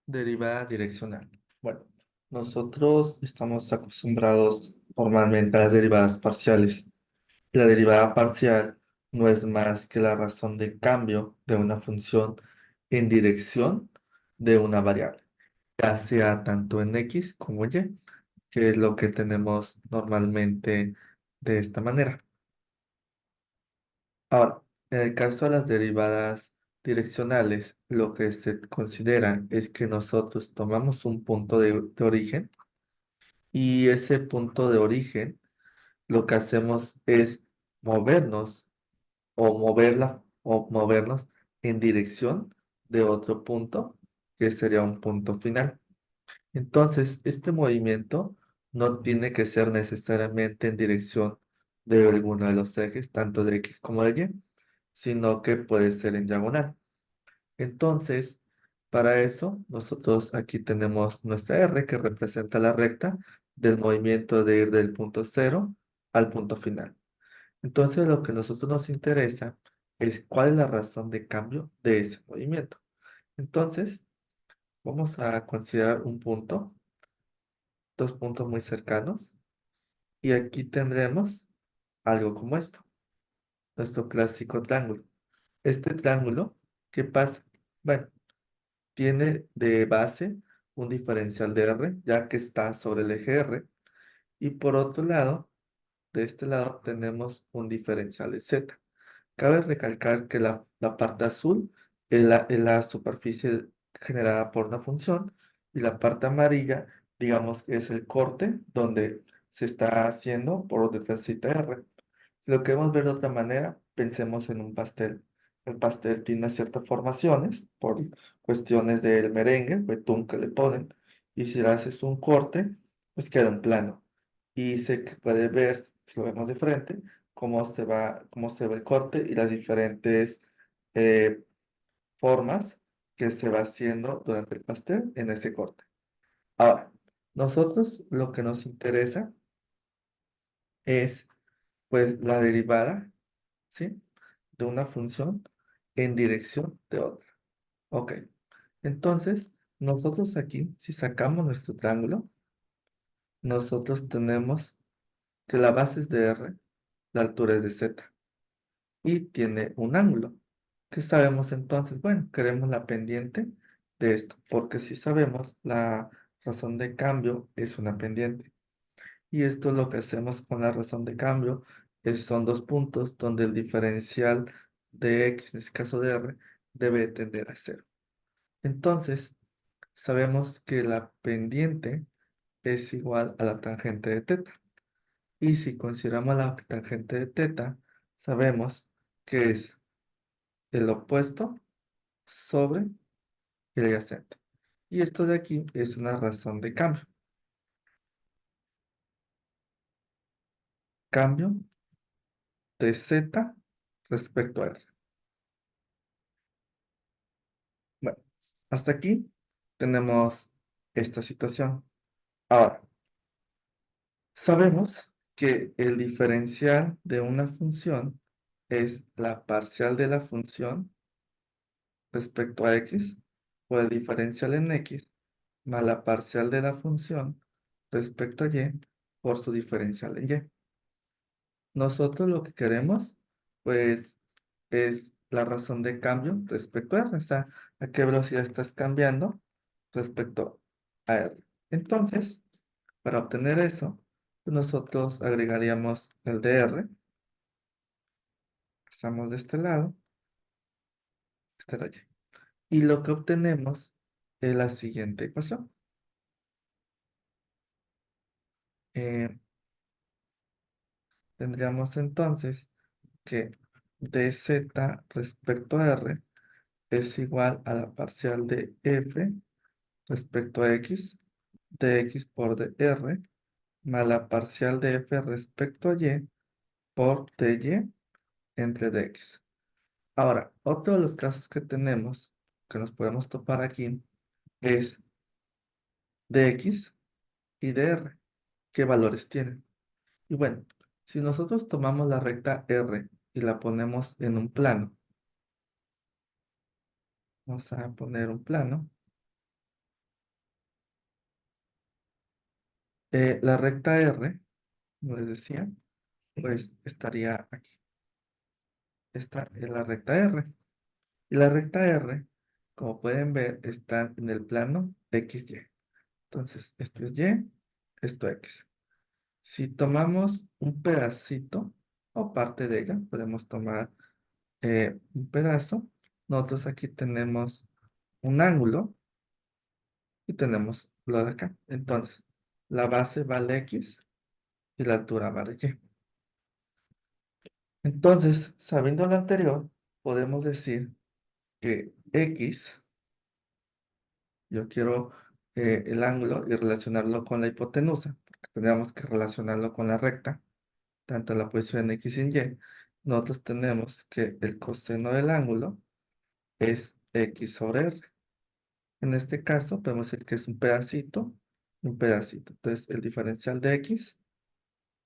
Derivada direccional. Bueno, nosotros estamos acostumbrados normalmente a las derivadas parciales. La derivada parcial no es más que la razón de cambio de una función en dirección de una variable, ya sea tanto en x como y, que es lo que tenemos normalmente de esta manera. Ahora, en el caso de las derivadas direccionales, lo que se considera es que nosotros tomamos un punto de origen y ese punto de origen lo que hacemos es movernos o movernos en dirección de otro punto que sería un punto final. Entonces, este movimiento no tiene que ser necesariamente en dirección de alguno de los ejes, tanto de X como de Y, sino que puede ser en diagonal. Entonces, para eso, nosotros aquí tenemos nuestra R que representa la recta del movimiento de ir del punto cero al punto final. Entonces, lo que a nosotros nos interesa es cuál es la razón de cambio de ese movimiento. Entonces, vamos a considerar un punto, dos puntos muy cercanos, y aquí tendremos algo como esto, nuestro clásico triángulo. Este triángulo, ¿qué pasa? Bueno, tiene de base un diferencial de R, ya que está sobre el eje R, y por otro lado, de este lado tenemos un diferencial de Z. Cabe recalcar que la parte azul es la superficie generada por una función y la parte amarilla, digamos, es el corte donde se está haciendo por donde transita R. Si lo queremos ver de otra manera, pensemos en un pastel. El pastel tiene ciertas formaciones por cuestiones del merengue, betún que le ponen, y si le haces un corte, pues queda en plano. Y se puede ver, si lo vemos de frente, cómo se ve el corte y las diferentes eh, formas que se va haciendo durante el pastel en ese corte. Ahora, nosotros lo que nos interesa es pues la derivada, ¿sí? De una función en dirección de otra. Ok, entonces nosotros aquí, si sacamos nuestro triángulo, nosotros tenemos que la base es de R, la altura es de Z y tiene un ángulo. ¿Qué sabemos entonces? Bueno, queremos la pendiente de esto, porque si sabemos, la razón de cambio es una pendiente. Y esto es lo que hacemos con la razón de cambio, son dos puntos donde el diferencial de x, en este caso de r, debe tender a cero. Entonces, sabemos que la pendiente es igual a la tangente de teta. Y si consideramos la tangente de teta, sabemos que es el opuesto sobre el adyacente. Y esto de aquí es una razón de cambio. Cambio de z respecto a r. Bueno, hasta aquí tenemos esta situación. Ahora, sabemos que el diferencial de una función es la parcial de la función respecto a x, o el diferencial en x, más la parcial de la función respecto a y, por su diferencial en y. Nosotros lo que queremos, pues, es la razón de cambio respecto a r, o sea, a qué velocidad estás cambiando respecto a r. Entonces, para obtener eso, pues, nosotros agregaríamos el de r, pasamos de este lado, este de allí. Y lo que obtenemos es la siguiente ecuación. Eh, Tendríamos entonces que dz respecto a r es igual a la parcial de f respecto a x, de x por dr, más la parcial de f respecto a y por dy entre dx. Ahora, otro de los casos que tenemos, que nos podemos topar aquí, es dx y dr. ¿Qué valores tienen? Y bueno, si nosotros tomamos la recta r y la ponemos en un plano, vamos a poner un plano, La recta R, como les decía, pues estaría aquí. Esta es la recta R. Y la recta R, como pueden ver, está en el plano XY. Entonces, esto es Y, esto X. Si tomamos un pedacito o parte de ella, podemos tomar un pedazo. Nosotros aquí tenemos un ángulo y tenemos lo de acá. Entonces, la base vale X y la altura vale Y. Entonces, sabiendo lo anterior, podemos decir que X, yo quiero el ángulo y relacionarlo con la hipotenusa, porque tendríamos que relacionarlo con la recta, tanto la posición X y Y. Nosotros tenemos que el coseno del ángulo es X sobre R. En este caso, podemos decir que es un pedacito y un pedacito. Entonces, el diferencial de X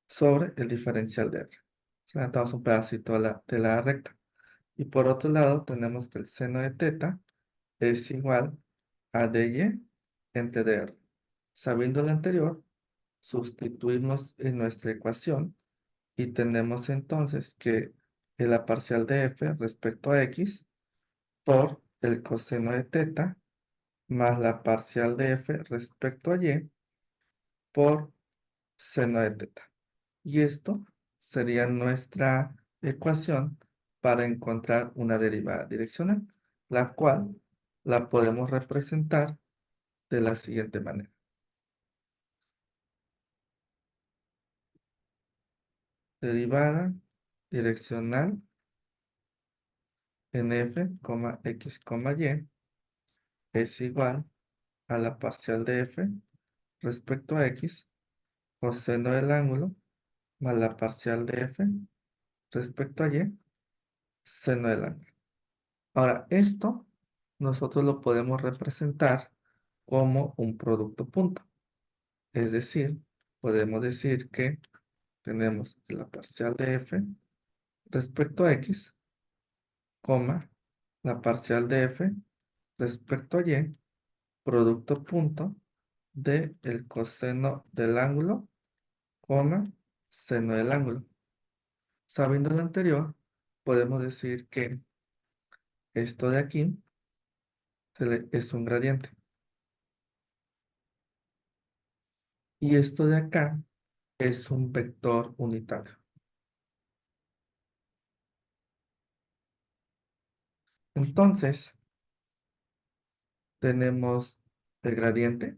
sobre el diferencial de R. Si levantamos un pedacito de la recta. Y por otro lado, tenemos que el seno de teta es igual a dy entre dr. Sabiendo lo anterior, sustituimos en nuestra ecuación y tenemos entonces que la parcial de f respecto a x por el coseno de teta más la parcial de f respecto a y por seno de teta. Y esto sería nuestra ecuación para encontrar una derivada direccional, la cual la podemos representar de la siguiente manera. Derivada direccional en f, x, y es igual a la parcial de f respecto a x, coseno del ángulo, más la parcial de f respecto a y, seno del ángulo. Ahora, esto nosotros lo podemos representar como un producto punto. Es decir, podemos decir que tenemos la parcial de f respecto a x, coma, la parcial de f respecto a y, producto punto de el coseno del ángulo, coma, seno del ángulo. Sabiendo lo anterior, podemos decir que esto de aquí es un gradiente. Y esto de acá es un vector unitario. Entonces, tenemos el gradiente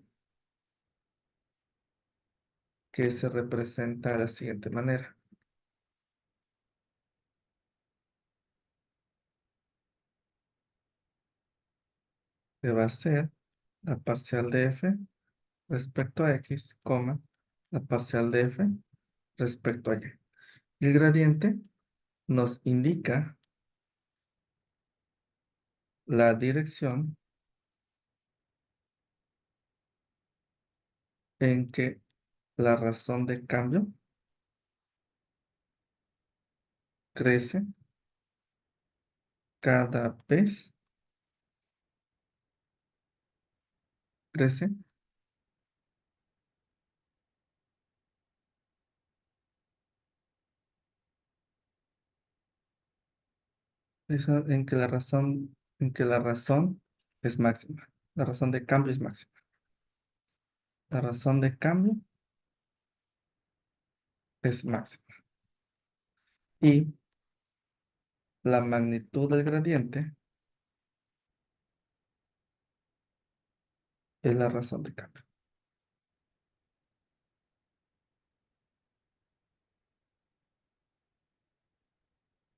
que se representa de la siguiente manera, que va a ser la parcial de f respecto a x, coma, la parcial de f respecto a y. El gradiente nos indica la dirección en que la razón de cambio crece cada vez, crece, en que la razón es máxima. La razón de cambio es máxima. La razón de cambio es máxima. Y la magnitud del gradiente es la razón de cambio.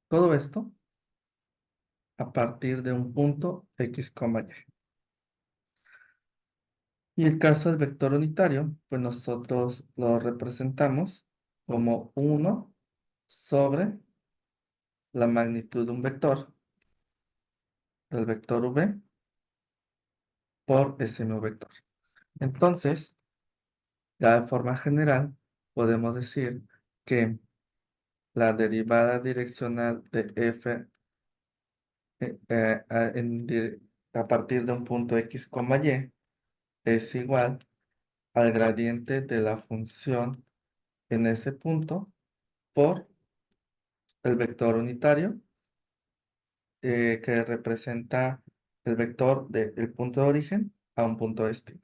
Todo esto a partir de un punto x, y. Y el caso del vector unitario, pues nosotros lo representamos como 1 sobre la magnitud de un vector, del vector v, por ese mismo vector. Entonces, ya de forma general, podemos decir que la derivada direccional de f a partir de un punto x, y es igual al gradiente de la función en ese punto por el vector unitario que representa el vector del punto de origen a un punto de destino.